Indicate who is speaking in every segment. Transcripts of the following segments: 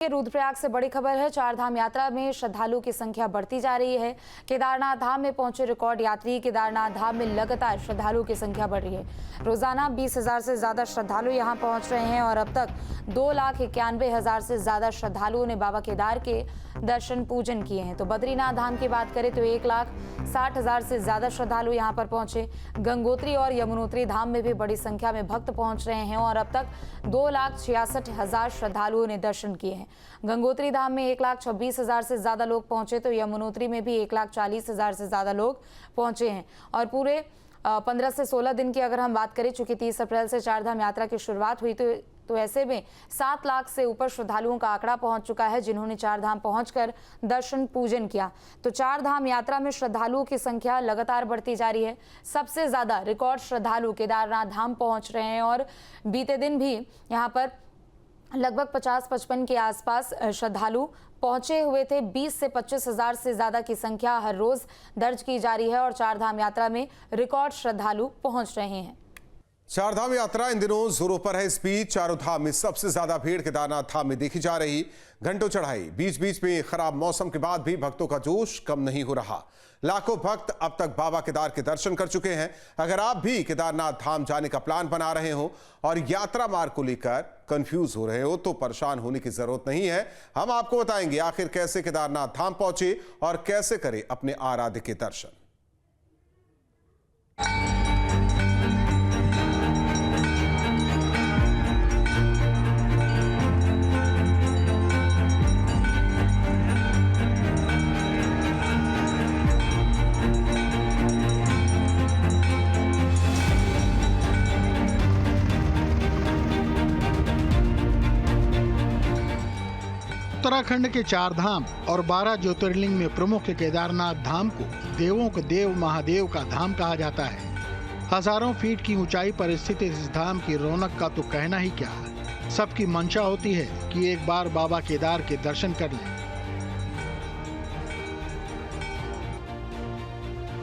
Speaker 1: रुद्रप्रयाग से बड़ी खबर है। चारधाम यात्रा में श्रद्धालुओं की संख्या बढ़ती जा रही है। केदारनाथ धाम में पहुंचे रिकॉर्ड यात्री। केदारनाथ धाम में लगातार श्रद्धालुओं की संख्या बढ़ रही है। रोजाना 20,000 से ज्यादा श्रद्धालु यहां पहुंच रहे हैं और अब तक 2,91,000 से ज्यादा श्रद्धालुओं ने बाबा केदार के दर्शन पूजन किए हैं। तो बद्रीनाथ धाम की बात करें तो 1,60,000 से ज्यादा श्रद्धालु यहां पर पहुंचे। गंगोत्री और यमुनोत्री धाम में भी बड़ी संख्या में भक्त पहुंच रहे हैं और अब तक 2,66,000 श्रद्धालुओं ने दर्शन किए हैं। गंगोत्री धाम में 1,26,000 से ज्यादा लोग पहुंचे तो यमुनोत्री में भी 1,40,000 से ज्यादा लोग पहुंचे हैं। और पूरे 15 से 16 दिन की अगर हम बात करें, चूंकि 30 अप्रैल से चारधाम यात्रा की शुरुआत हुई तो ऐसे में 7 लाख से ऊपर श्रद्धालुओं का आंकड़ा पहुंच चुका है जिन्होंने चारधाम पहुंचकर दर्शन पूजन किया। तो चारधाम यात्रा में श्रद्धालुओं की संख्या लगातार बढ़ती जा रही है। सबसे ज्यादा रिकॉर्ड श्रद्धालु केदारनाथ धाम पहुंच रहे हैं और बीते दिन भी यहां पर लगभग 50-55 के आसपास श्रद्धालु पहुंचे हुए थे। 20 से 25,000 से ज्यादा की संख्या हर रोज दर्ज की जा रही है और चारधाम यात्रा में रिकॉर्ड श्रद्धालु पहुंच रहे हैं।
Speaker 2: चारधाम यात्रा इन दिनों जोरों पर है। इस बीच चारों धाम में सबसे ज्यादा भीड़ केदारनाथ धाम में देखी जा रही। घंटों चढ़ाई, बीच बीच में खराब मौसम के बाद भी भक्तों का जोश कम नहीं हो रहा। लाखों भक्त अब तक बाबा केदार के दर्शन कर चुके हैं। अगर आप भी केदारनाथ धाम जाने का प्लान बना रहे हो और यात्रा मार्ग को लेकर कंफ्यूज हो रहे हो तो परेशान होने की जरूरत नहीं है। हम आपको बताएंगे आखिर कैसे केदारनाथ धाम पहुंचे और कैसे करें अपने आराध्य के दर्शन।
Speaker 3: उत्तराखंड के 4 धाम और 12 ज्योतिर्लिंग में प्रमुख केदारनाथ धाम को देवों के देव महादेव का धाम कहा जाता है। हजारों फीट की ऊंचाई पर स्थित इस धाम की रौनक का तो कहना ही क्या। सबकी मंशा होती है कि एक बार बाबा केदार के दर्शन कर लें।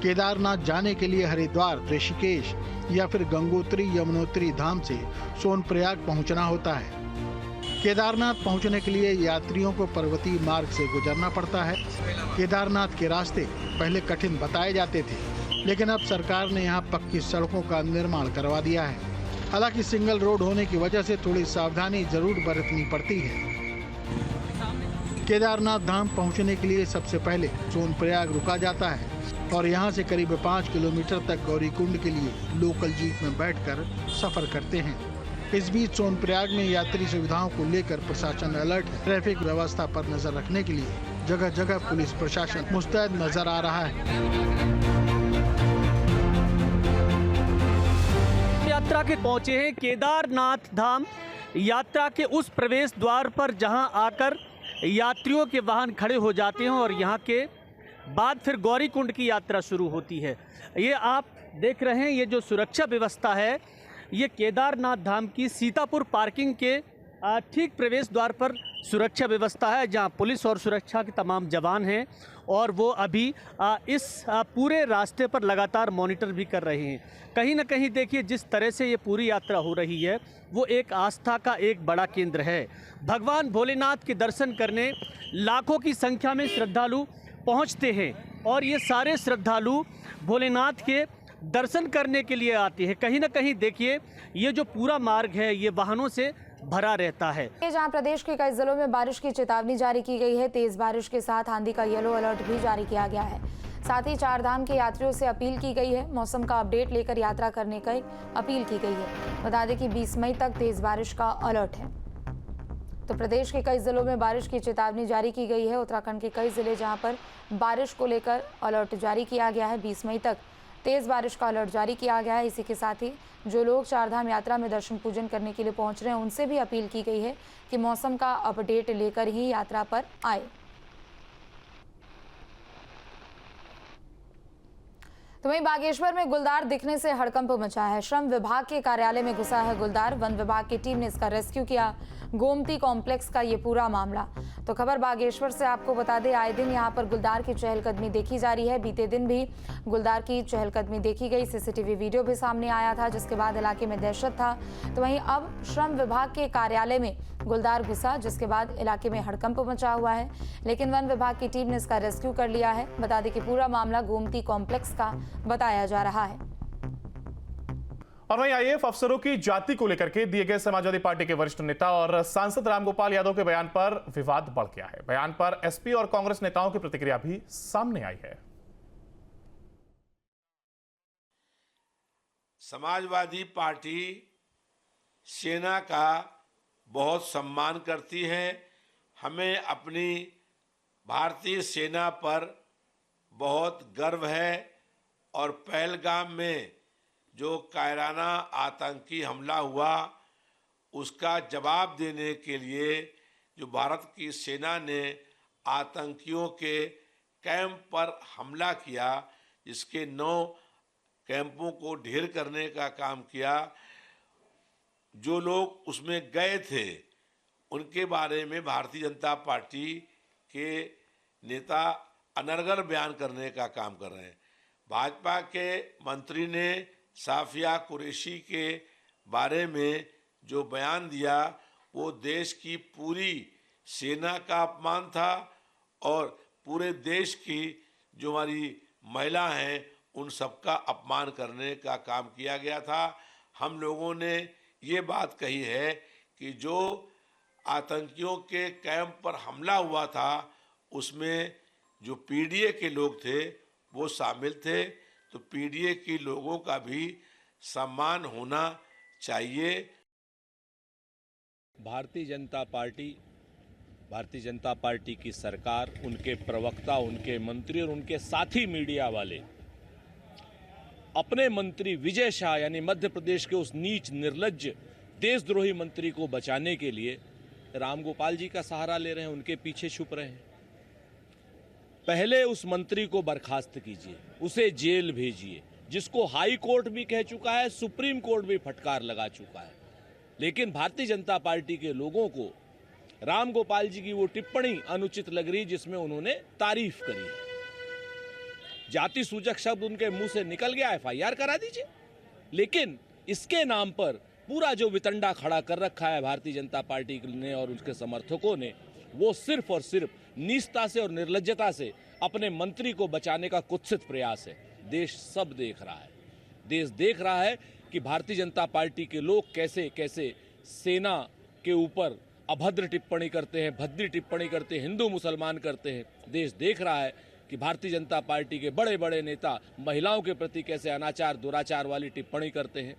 Speaker 3: केदारनाथ जाने के लिए हरिद्वार, ऋषिकेश या फिर गंगोत्री यमुनोत्री धाम से सोनप्रयाग पहुंचना होता है। केदारनाथ पहुंचने के लिए यात्रियों को पर्वतीय मार्ग से गुजरना पड़ता है। केदारनाथ के रास्ते पहले कठिन बताए जाते थे, लेकिन अब सरकार ने यहां पक्की सड़कों का निर्माण करवा दिया है। हालांकि सिंगल रोड होने की वजह से थोड़ी सावधानी जरूर बरतनी पड़ती है। केदारनाथ धाम पहुंचने के लिए सबसे पहले सोनप्रयाग रुका जाता है और यहां से करीब 5 किलोमीटर तक गौरीकुंड के लिए लोकल जीप में बैठकर सफर करते हैं। इस बीच सोनप्रयाग में यात्री सुविधाओं को लेकर प्रशासन अलर्ट है। ट्रैफिक व्यवस्था पर नजर रखने के लिए जगह जगह पुलिस प्रशासन मुस्तैद नजर आ रहा है।
Speaker 4: यात्रा के पहुंचे हैं केदारनाथ धाम। यात्रा के उस प्रवेश द्वार पर जहां आकर यात्रियों के वाहन खड़े हो जाते हैं और यहां के बाद फिर गौरीकुंड की यात्रा शुरू होती है। ये आप देख रहे हैं, ये जो सुरक्षा व्यवस्था है ये केदारनाथ धाम की सीतापुर पार्किंग के ठीक प्रवेश द्वार पर सुरक्षा व्यवस्था है, जहां पुलिस और सुरक्षा के तमाम जवान हैं और वो अभी इस पूरे रास्ते पर लगातार मॉनिटर भी कर रहे हैं। कहीं ना कहीं देखिए जिस तरह से ये पूरी यात्रा हो रही है वो एक आस्था का एक बड़ा केंद्र है। भगवान भोलेनाथ के दर्शन करने लाखों की संख्या में श्रद्धालु पहुँचते हैं और ये सारे श्रद्धालु भोलेनाथ के दर्शन करने के लिए आती है। कहीं ना कहीं देखिए ये जो पूरा मार्ग है ये वाहनों से भरा रहता है।
Speaker 1: जहां प्रदेश के कई जिलों में बारिश की चेतावनी जारी की गई है। तेज बारिश के साथ आंधी का येलो अलर्ट भी जारी किया गया है। साथ ही चारधाम के यात्रियों से अपील की गई है, मौसम का अपडेट लेकर यात्रा करने की अपील की गई है। बता दें कि 20 मई तक तेज बारिश का अलर्ट है। तो प्रदेश के कई जिलों में बारिश की चेतावनी जारी की गई है। उत्तराखंड के कई जिले जहाँ पर बारिश को लेकर अलर्ट जारी किया गया है। 20 मई तक तेज बारिश का अलर्ट जारी किया गया है। इसी के साथ ही जो लोग चारधाम यात्रा में दर्शन पूजन करने के लिए पहुंच रहे हैं उनसे भी अपील की गई है कि मौसम का अपडेट लेकर ही यात्रा पर आए। तो तो वहीं बागेश्वर में गुलदार दिखने से हड़कंप मचा है। श्रम विभाग के कार्यालय में घुसा है गुलदार। वन विभाग की टीम ने इसका रेस्क्यू किया। गोमती कॉम्प्लेक्स का ये पूरा मामला। तो खबर बागेश्वर से आपको बता दें, आए दिन यहां पर गुलदार की चहलकदमी देखी जा रही है। बीते दिन भी गुलदार की चहलकदमी देखी गई। सीसीटीवी वीडियो भी सामने आया था, जिसके बाद इलाके में दहशत था। तो वहीं अब श्रम विभाग के कार्यालय में गुलदार घुसा, जिसके बाद इलाके में हड़कंप मचा हुआ है। लेकिन वन विभाग की टीम ने इसका रेस्क्यू कर लिया है। बता दें कि पूरा मामला गोमती कॉम्प्लेक्स का बताया जा रहा है।
Speaker 5: और वहीं आईएएफ अफसरों की जाति को लेकर के दिए गए समाजवादी पार्टी के वरिष्ठ नेता और सांसद रामगोपाल यादव के बयान पर विवाद बढ़ गया है। बयान पर एसपी और कांग्रेस नेताओं की प्रतिक्रिया भी सामने आई है।
Speaker 6: समाजवादी पार्टी सेना का बहुत सम्मान करती है। हमें अपनी भारतीय सेना पर बहुत गर्व है और पहलगाम में जो कायराना आतंकी हमला हुआ उसका जवाब देने के लिए जो भारत की सेना ने आतंकियों के कैंप पर हमला किया, जिसके 9 कैंपों को ढेर करने का काम किया, जो लोग उसमें गए थे उनके बारे में भारतीय जनता पार्टी के नेता अनर्गल बयान करने का काम कर रहे हैं। भाजपा के मंत्री ने साफिया कुरैशी के बारे में जो बयान दिया वो देश की पूरी सेना का अपमान था और पूरे देश की जो हमारी महिला हैं उन सबका अपमान करने का काम किया गया था। हम लोगों ने ये बात कही है कि जो आतंकियों के कैंप पर हमला हुआ था उसमें जो पीडीए के लोग थे वो शामिल थे, तो पीडीए के लोगों का भी सम्मान होना चाहिए।
Speaker 7: भारतीय जनता पार्टी की सरकार, उनके प्रवक्ता, उनके मंत्री और उनके साथी मीडिया वाले अपने मंत्री विजय शाह यानी मध्य प्रदेश के उस नीच निर्लज्ज देशद्रोही मंत्री को बचाने के लिए रामगोपाल जी का सहारा ले रहे हैं, उनके पीछे छुप रहे हैं। पहले उस मंत्री को बर्खास्त कीजिए, उसे जेल भेजिए, जिसको हाई कोर्ट भी कह चुका है, सुप्रीम कोर्ट भी फटकार लगा चुका है। लेकिन भारतीय जनता पार्टी के लोगों को रामगोपाल जी की वो टिप्पणी अनुचित लग रही जिसमें उन्होंने तारीफ करी है। जाति सूचक शब्द उनके मुंह से निकल गया, एफआईआर करा दीजिए। लेकिन इसके नाम पर पूरा जो वितंडा खड़ा कर रखा है भारतीय जनता पार्टी ने और उसके समर्थकों ने, वो सिर्फ और सिर्फ नीचता से और निर्लज्जता से अपने मंत्री को बचाने का कुत्सित प्रयास है। देश सब देख रहा है, देश देख रहा है कि भारतीय जनता पार्टी के लोग कैसे कैसे सेना के ऊपर अभद्र टिप्पणी करते हैं, भद्दी टिप्पणी करते हैं, हिंदू मुसलमान करते हैं। देश देख रहा है कि भारतीय जनता पार्टी के बड़े बड़े नेता महिलाओं के प्रति कैसे अनाचार दुराचार वाली टिप्पणी करते हैं।